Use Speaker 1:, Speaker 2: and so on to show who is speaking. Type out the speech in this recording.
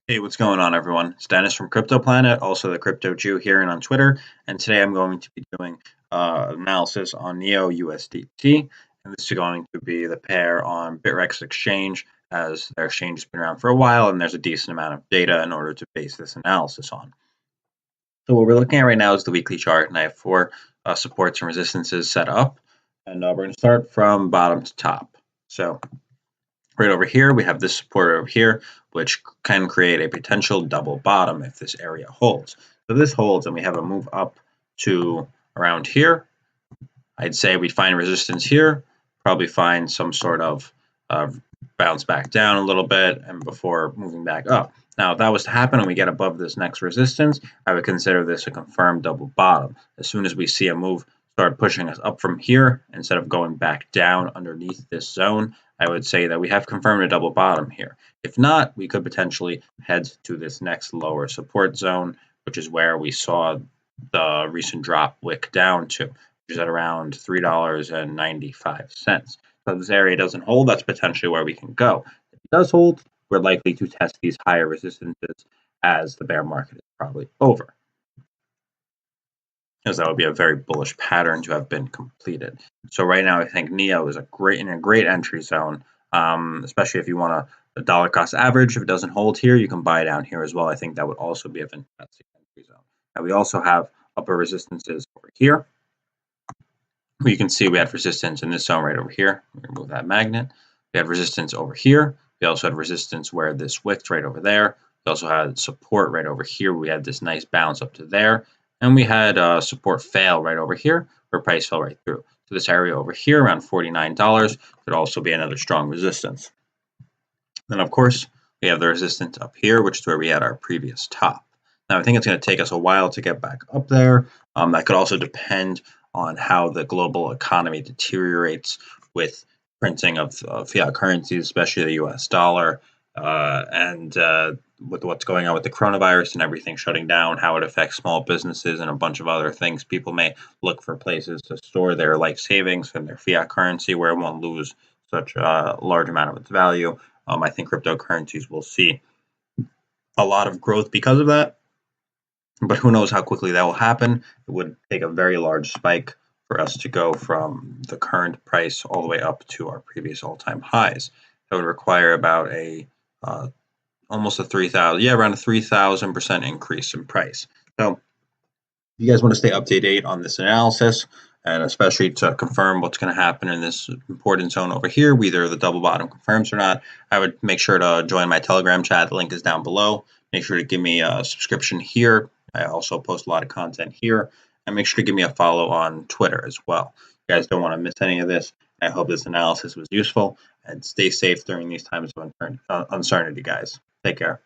Speaker 1: Hey, what's going on, everyone? It's Dennis from Crypto Planet, also the Crypto Jew here and on Twitter. And today I'm going to be doing analysis on Neo USDT. And this is going to be the pair on Bitrex Exchange, as their exchange has been around for a while and there's a decent amount of data in order to base this analysis on. So, what we're looking at right now is the weekly chart, and I have four supports and resistances set up. And we're going to start from bottom to top. So, right over here, we have this support over here, which can create a potential double bottom if this area holds. So if this holds and we have a move up to around here, I'd say we find resistance here, probably find some sort of bounce back down a little bit and before moving back up. Now, if that was to happen and we get above this next resistance, I would consider this a confirmed double bottom. As soon as we see a move start pushing us up from here, instead of going back down underneath this zone, I would say that we have confirmed a double bottom here. If not, we could potentially head to this next lower support zone, which is where we saw the recent drop wick down to, which is at around $3.95. So if this area doesn't hold, that's potentially where we can go. If it does hold, we're likely to test these higher resistances as the bear market is probably over, as that would be a very bullish pattern to have been completed. So right now, I think Neo is in a great entry zone, especially if you want a dollar cost average. If it doesn't hold here, you can buy down here as well. I think that would also be a fantastic entry zone. Now we also have upper resistances over here. You can see we had resistance in this zone right over here. Remove that magnet. We had resistance over here. We also had resistance where this wicked right over there. We also had support right over here. We had this nice bounce up to there. And we had support fail right over here where price fell right through. So this area over here around $49 could also be another strong resistance. Then, of course, we have the resistance up here, which is where we had our previous top. Now, I think it's going to take us a while to get back up there. That could also depend on how the global economy deteriorates with printing of fiat currencies, especially the US dollar, and with what's going on with the coronavirus and everything shutting down, how it affects small businesses and a bunch of other things. People may look for places to store their life savings and their fiat currency where it won't lose such a large amount of its value. I think cryptocurrencies will see a lot of growth because of that. But who knows how quickly that will happen. It would take a very large spike for us to go from the current price all the way up to our previous all-time highs. That would require about almost a 3,000, around a 3,000% increase in price. So if you guys want to stay up to date on this analysis, and especially to confirm what's going to happen in this important zone over here, whether the double bottom confirms or not, I would make sure to join my Telegram chat. The link is down below. Make sure to give me a subscription here. I also post a lot of content here. And make sure to give me a follow on Twitter as well. You guys don't want to miss any of this. I hope this analysis was useful. And stay safe during these times of uncertainty, guys. Take care.